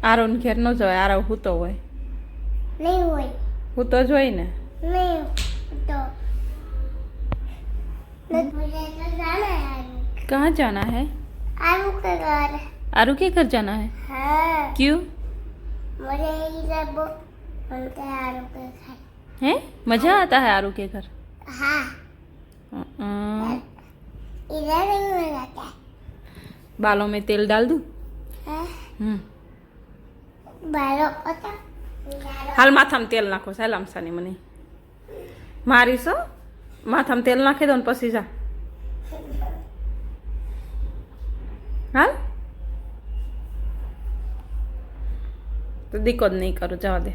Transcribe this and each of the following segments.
Aaron ઘેર ન જવાય, આરવ હૂતો હોય. नहीं हुई હૂતો જ હોય ને. नहीं तो मुझे तो जाना है कहाँ जाना है? आलू के घर आरू के घर जाना है? हाँ क्यों? मुझे इधर बोलते हैं आलू के घर हैं? मजा आता है आरू के घर? हाँ इधर नहीं मजा आता है बालों में तेल डाल दूं? हाँ? बालों को तो हाल माथाમાં તેલ નાખો સલામ સાની મને મારીશો માથામાં તેલ નાખી દો ને પછી જા હાલ તો દીકો જ નહીં કરું જવા દે.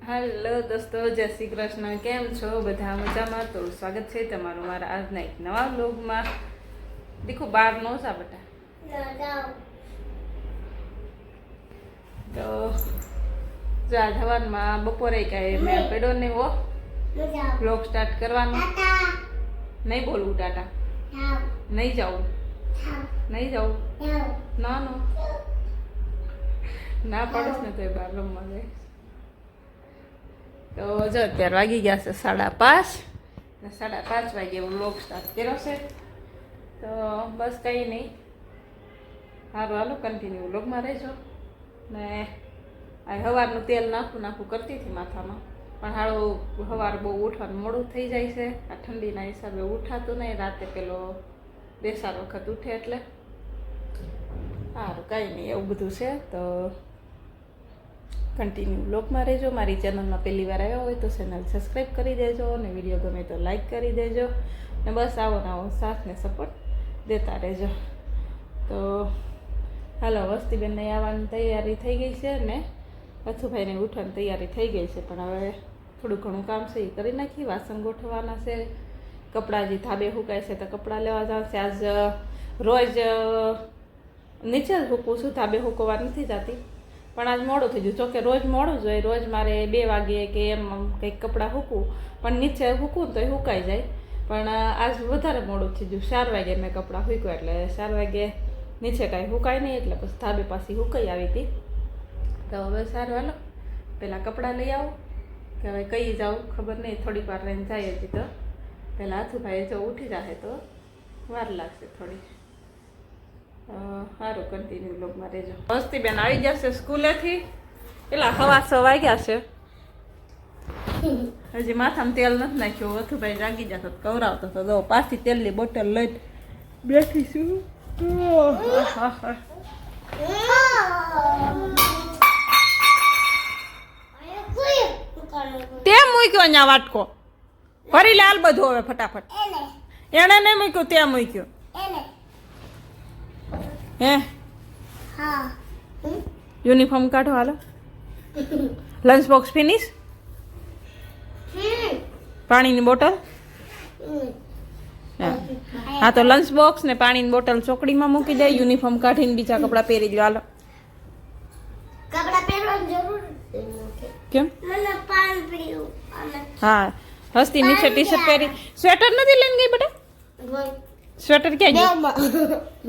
હેલો દોસ્તો, જય શ્રી કૃષ્ણ. કેમ છો બધા? મજામાં? તો સ્વાગત છે તમારું મારા આજના એક નવા વ્લોગમાં. દીકો બહાર નો જા બેટા. તો જા જવાનમાં બપોરે કાંઈ મેં પડ્યો નહીં હો. વ્લોગ સ્ટાર્ટ કરવાનો. નહીં બોલવું ટાટા. નહીં જાઉં. નહીં જાઉં. ના નો ના પાડીશ ને તો એ બહાર રમવા જાય. તો જો અત્યારે વાગી ગયા છે 5:30 ને 5:30 વાગે વ્લોગ સ્ટાર્ટ કર્યો છે. તો બસ કંઈ નહીં, સારું હાલો કન્ટિન્યુ વ્લોગમાં રહેજો. ને આ સવારનું તેલ નાખું કરતી હતી માથામાં, પણ હાળું સવાર બહુ ઉઠવાનું મોડું થઈ જાય છે. આ ઠંડીના હિસાબે ઉઠાતું નહીં, રાતે પેલો 2-4 વખત ઉઠે એટલે સારું કાંઈ નહીં એવું બધું છે. તો કન્ટિન્યુ વ્લોગમાં રહેજો. મારી ચેનલમાં પહેલી વાર આવ્યા હોય તો ચેનલ સબસ્ક્રાઈબ કરી દેજો અને વિડીયો ગમે તો લાઈક કરી દેજો ને બસ આવો ને આવો સાથ ને સપોર્ટ દેતા રહેજો. તો હાલો, વસ્તીબેનને આવવાની તૈયારી થઈ ગઈ છે ને અથુભાઈને ઉઠવાની તૈયારી થઈ ગઈ છે, પણ હવે થોડું ઘણું કામ છે એ કરી નાખી. વાસણ ગોઠવવાના છે, કપડાં જે ધાબે સુકાય છે તો કપડાં લેવા જશે. આજ રોજ નીચે જ સૂકું છું, ધાબે સૂકવવા નથી જતી, પણ આજ મોડું થઈ ગયું. જોકે રોજ મોડું જ હોય, રોજ મારે 2 વાગે કે એમ કંઈક કપડાં સૂકવું, પણ નીચે સૂકવું તો એ સુકાઈ જાય. પણ આજ વધારે મોડું થઈ ગયું. 4 વાગે મેં કપડાં સૂક્યા એટલે 4 વાગે નીચે કાંઈ સુકાય નહીં, એટલે પછી ધાબે પાછી સુકાઈ આવી હતી. તો હવે સારું હાલો પહેલાં કપડાં લઈ આવો કે હવે કઈ જાઉં ખબર નહીં, થોડીક વાર રહીને જાય હતી. તો પહેલાં હાથુભાઈ જો ઉઠી જશે તો વાર લાગશે થોડી. સારું કન્ટિન્યુ બ્લોગમાં રહેજો. વસ્તીબેન આવી જશે સ્કૂલેથી, પેલા 6:15 વાગ્યા છે, હજી માથામાં તેલ નથી નાખ્યું. અથુભાઈ જાગી જતો કવરાવતો તો દો પાછી તેલની બોટલ લઈને બેઠી છું. તે મૂક્યો અહીંયા વાટકો ભરી લે હાલ બધું હવે ફટાફટ. એને નહીં મૂક્યું, તે મૂક્યો હે. યુનિફોર્મ કાઢો હાલો. Lunch box finish. પાણીની બોટલ. હા તો લંચ બોક્સ ને પાણીની બોટલ ચોકડીમાં મૂકી દે. યુનિફોર્મ કાઢીને બીજા કપડાં પહેરી લો હાલો. કપડાં પહેરવાની જરૂર કેમ? મને પાણી પીવું. હા હસ્તી નીચે ટી શર્ટ પહેરી. સ્વેટર નથી લઈને ગઈ બેટા? સ્વેટર ક્યાં ગયું?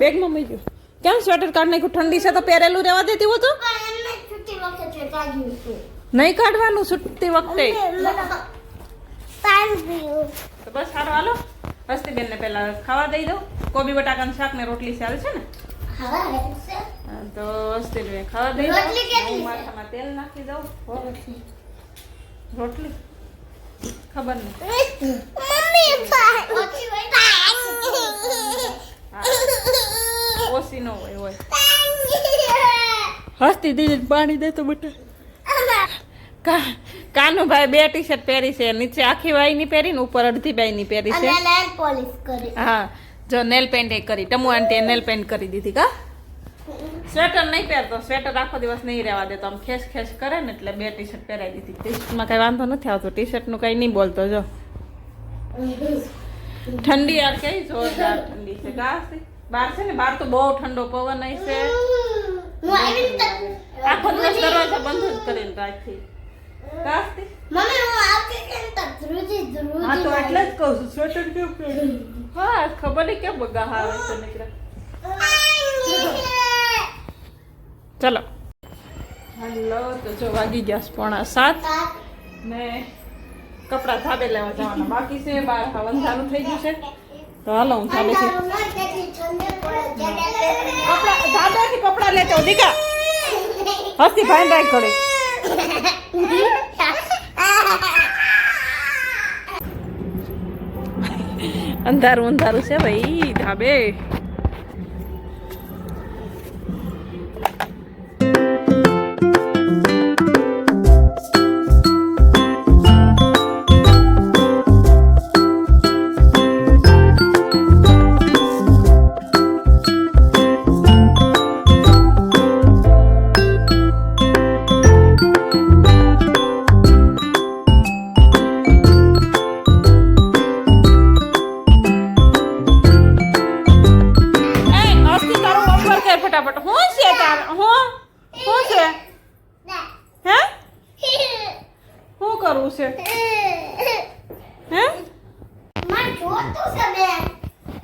બેગમાં મૂક્યું. કેમ સ્વેટર કાઢ નાખ્યું? ઠંડી છે તો પહેરેલું રહેવા દેતી હો તો. નહીં કાઢવાનું છૂટતી વખતે. પાણી પીવું. તો બસ સારું હાલો. હસ્તીબેનને પહેલા ખાવા દઈ દઉં. કોબી બટાકાનું શાક ને રોટલી ચાલે છે ને? હા તો હસ્તીબેન ખાવા દઈ રોટલી દઉં. કેટલી? હું માથામાં તેલ નાખી દઉં. રોટલી ખબર નહીં. મમ્મી ઓછી ન હોય. હસ્તી દીદી પાણી દે તો બેટા. કાનુભાઈ 2 ટી શર્ટ પહેરી છે, નીચે આખી વાઈની પહેરી ને ઉપર અડધી બાઈની પહેરી છે. અને નેલ પોલિશ કરી. હા જો નેલ પેન્ટ એ કરી. ટમુ આંટીએ નેલ પેન્ટ કરી દીધી. કા સ્વેટર નહીં પહેરતો, સ્વેટર આખો દિવસ નહીં રહેવા દેતો, આમ ખેસ ખેસ કરે ને એટલે 2 ટી શર્ટ પહેરાવી દીધી. ટી શર્ટમાં કઈ વાંધો નથી આવતો, ટી શર્ટનું કઈ નહીં બોલતો. જો ઠંડી યાર કઈ જોરદાર ઠંડી છે. બહાર છે ને, બહાર તો બહુ ઠંડો પવન આવી છે. આખો દિવસ દરવાજા બંધ જ કરીને રાખી. મમ્મી હું આવતી કેમ તક ધ્રુજી હા તો એટલે જ કહું છું સ્વેટર કેમ પહેર્યું. હા ખબર નહીં કેમ બગા આવે છે નીકળે. ચલો હલો, તો જો વાગી ગયા 6:45 ને કપડાં ધાબે લેવા જવાના બાકી છે. બહાર અંધારું થઈ ગયું છે તો હાલો હું ધાબેથી ધાબેથી કપડાં લેતો દીકા હસ્તી ભાઈ રાખ કરે. અંધારું અંધારું છે ભાઈ ધાબે. ફટાફટ હું છે તાર હું છે હે શું કરવું છે હે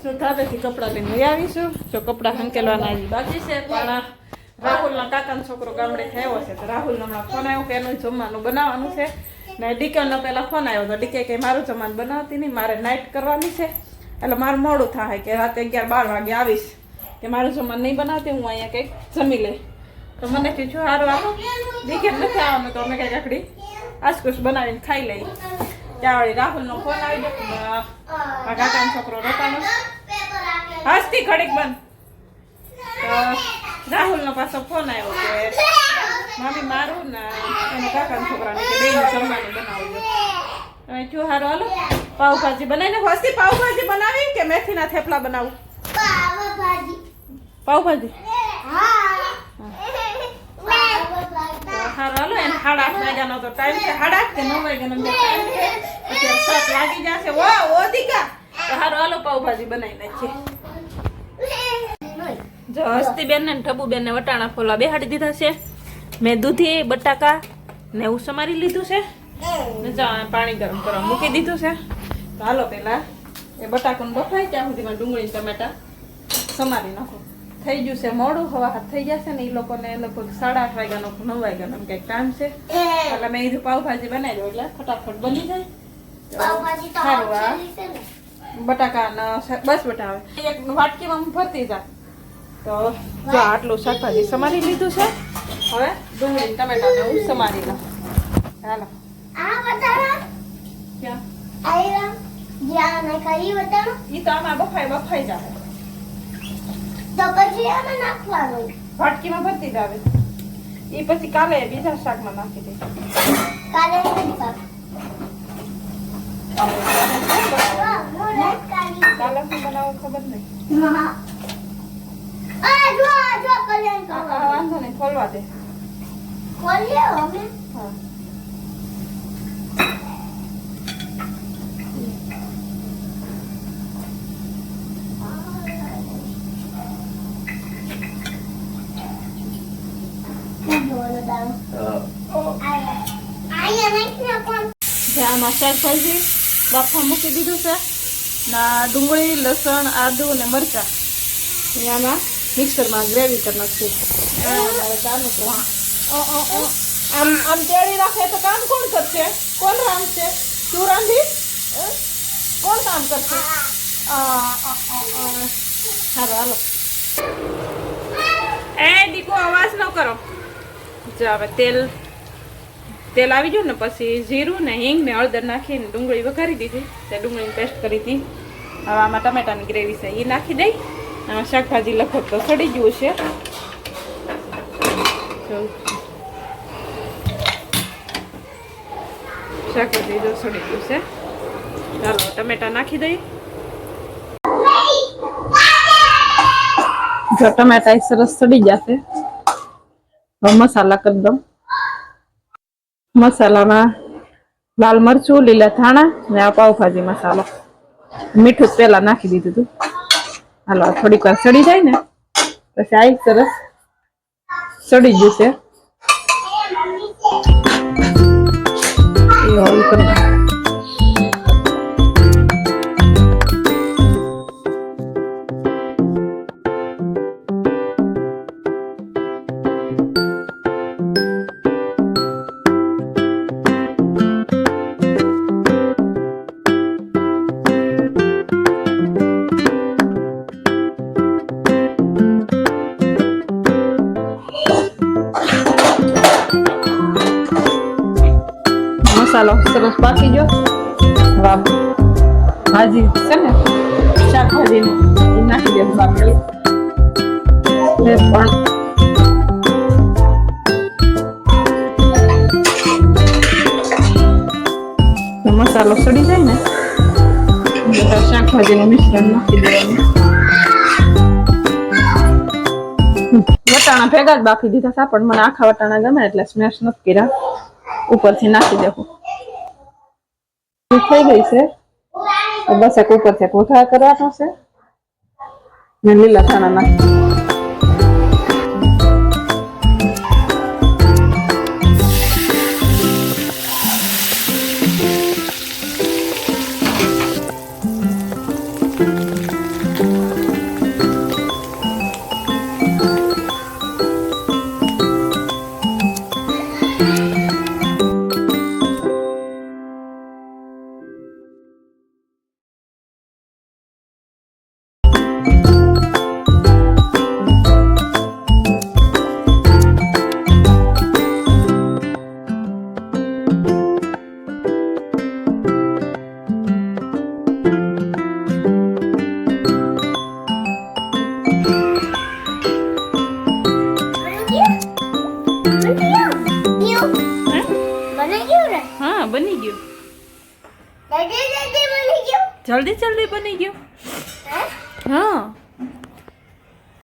જો ધાબેથી કપડાં લઈને વહી આવીશું. જો કપડાં હંકેલવાના હજી બાકી છે પણ રાહુલના કાકાનો છોકરો ગામડે થયો છે તો રાહુલનો હમણાં ફોન આવ્યો કે એનું જમવાનું બનાવવાનું છે ને ડીકેનો પહેલાં ફોન આવ્યો તો ડીકે કે મારું જમવાનું બનાવતી નહીં, મારે નાઇટ કરવાની છે એટલે મારું મોડું થાય કે રાતે 11-12 વાગે આવીશ કે મારું જમવાનું નહીં બનાવતી, હું અહીંયા કંઈક જમી લઈ. તો મને કહ્યું છું સારું આવો દીકે નથી આવવાનું તો અમે કંઈક આખડી આસકુસ બનાવીને ખાઈ લઈ. ત્યાં વળી રાહુલનો ફોન આવી ગયો, કાકાનો છોકરો રોકાનો હસતી ઘડીક બંધ. તો રાહુલનો પાછો ફોન આવ્યો કે મામી મારું ને એના કાકાના છોકરાને કે બેયને જમવાનું બનાવજો. તમે જો સારું હાલો પાવભાજી બનાવીને હસતી પાવભાજી બનાવી કે મેથીના થેપલા બનાવું? પાવભાજી હાલો એને 8:30 વાગ્યાનો તો ટાઈમ છે. 8:30 કે 9 વાગ્યાનો ટાઈમ છે. અત્યારે 7 વાગી જશે. ઓ દીકા તો હારો હાલો પાવભાજી બનાવી નાખીએ. જો હસ્તીબેન ને ઠબુબેન ને વટાણા ફોલા બેહાડી દીધા છે. મેં દૂધી બટાકા ને એવું સમારી લીધું છે ને જો પાણી ગરમ કરવા મૂકી દીધું છે. તો હાલો પેલા એ બટાકાનું બફાય ત્યાં સુધીમાં ડુંગળી ટમેટા સમારી નાખો. થઈ ગયું છે મોડું, હવા હાથ થઈ જશે ને એ લોકોને લગભગ 8:30 વાગ્યાનો 9 વાગ્યાનો કંઈક ટાઈમ છે એટલે મેં કીધું પાવભાજી બનાવી દઉં એટલે ફટાફટ બની જાય. સારું આ બટાકા બસ બટા આવે એક વાટકીમાં ભરતી જા. તો જો આટલું શાકભાજી સમારી લીધું છે. હવે ડુંગળી ટમેટા ને હું સમારી લઉં. હાલો ઈ તો આમાં બફાઈ જાય તો પછી આમાં નાખવાનું વાટકીમાં ભરતી જાવે. એ પછી કાલે બીજા શાકમાં નાખી દે. કાલે કાલે શું બનાવો ખબર નહીં. વાંધો નહીં ખોલવા દે. ખોલ્યો હવે હા આમાં શાકભાજી બાફા મૂકી દીધું છે ના ડુંગળી લસણ આદુ ને મરચાં આમાં મિક્સરમાં ગ્રેવી કરી નાખશું. આમ તેડી રાખે તો કામ કોણ કરશે? કોણ રાંધશે? તું રાંધી? કોણ કામ કરશે? હાલો હાલો એ દીકો અવાજ ન કરો. જો હવે તેલ આવી ગયું ને પછી જીરું ને હિંગ ને હળદર નાખીને ડુંગળી વઘારી દીધી. તે ડુંગળીની પેસ્ટ કરી હતી. હવે આમાં ટમેટાની ગ્રેવી છે એ નાખી દઈ. આમાં શાકભાજી લગભગ તો સડી ગયું છે. શાકભાજી જો સડી ગયું છે. ચાલો ટમેટા નાખી દઈ. જો ટમેટા સરસ સડી જશે હવે મસાલા કરી દઉં. મસાલામાં લાલ મરચું લીલા ધાણા ને આ પાવભાજી મસાલો મીઠું પેલા નાખી દીધું હતું. હાલો થોડીક વાર સડી જાય ને પછી આ સરસ સડી ગયું છે. એ હોલ કરી મસાલો સરસ પાકી ગયો. વાહ, ભાજી છે ને શાકભાજીનું એ નાખી દે બાકી પણ મસાલો સડી જાય ને બધા શાકભાજીનું મિશ્રણ નાખી દેવાનું. વટાણા ભેગા જ બાફી દીધા હતા પણ મને આખા વટાણા ગમે એટલે સ્મેશ નથી કર્યા. ઉપરથી નાખી દેવું. થઈ ગઈ છે તો બસ એક ઉપરથી કોથળા કરવાનો છે ને લીલા ધાણા નાખી. હા બની ગયું. જલ્દી જલ્દી બની ગયું. હા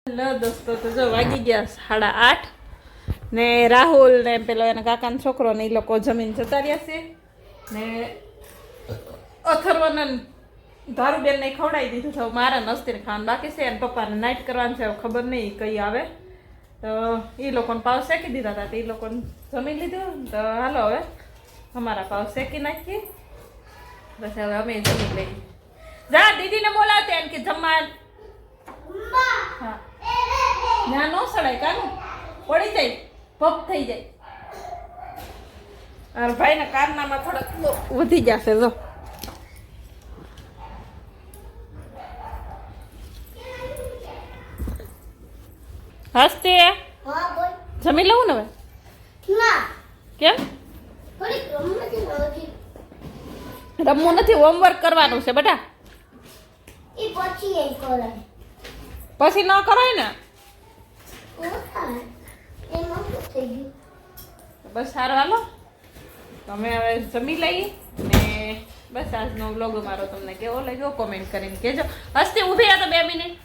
હેલો દોસ્તો, તો જો વાગી ગયા 8:30 ને રાહુલ ને પેલો એના કાકાનો છોકરો ને એ લોકો જમીન જતા રહ્યા છે ને અથર્વને ધારુબેન ને ખવડાવી દીધું છે. મારા નસ્તીને ખાવાનું બાકી છે અને પપ્પાને નાઇટ કરવાનું છે. ખબર નહીં કઈ આવે તો એ લોકોને પાવ શેકી દીધા હતા તો એ લોકોને જમી લીધું. તો હાલો હવે અમારા પાવ શેકી નાખીએ બસ. હવે અમે જમી લઈએ. જા દીદીને બોલાવતે એમ કે જમવા. હા ના નો સડાય કાનું પડી જાય પપ થઈ જાય. અને ભાઈના કારનામાં થોડાક વધી જશે. જો હસતે જમી લઉં ને હવે. કેમ રમવું નથી? હોમવર્ક કરવાનું છે બેટા. પછી ન કરાય ને. બસ સારું હાલો તમે હવે જમી લઈએ ને બસ. આજનો વ્લોગ મારો તમને કેવો લાગ્યો કોમેન્ટ કરીને કહેજો. હસતી ઊભી રહે તો 2 મિનિટ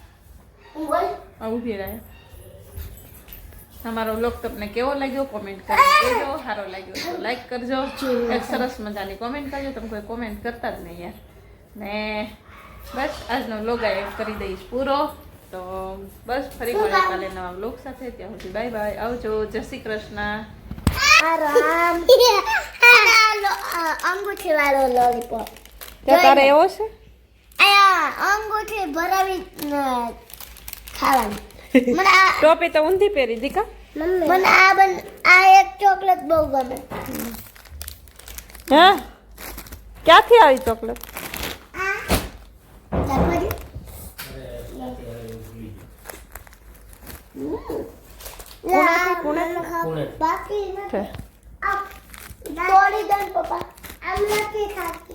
ઊભી રહે. અમારો વ્લોગ તમને કેવો લાગ્યો કોમેન્ટ કરીને કહેજો. સારો લાગ્યો તો લાઈક કરજો. એક સરસ મજાની કોમેન્ટ કરજો. તમે કોઈ કોમેન્ટ કરતા જ નહીં યાર. ને બસ આજનો વ્લોગ આ કરી દઈશ પૂરો. તો બસ ફરી મળીએ કાલે નવા વ્લોગ સાથે. ત્યાં સુધી બાય બાય. આવજો. જય શ્રી કૃષ્ણ. અંગૂઠી વાળો લોલીપોપ તારે એવો છે? અંગૂઠી ભરાવી ખાવાની. ટોપી તો ઊંધી પહેરી દીકા. મને આ એક ચોકલેટ બહુ ગમે. હા ક્યાંથી આવી ચોકલેટ? બાકી થોડી દન પપ્પા આમ નથી ખાતી.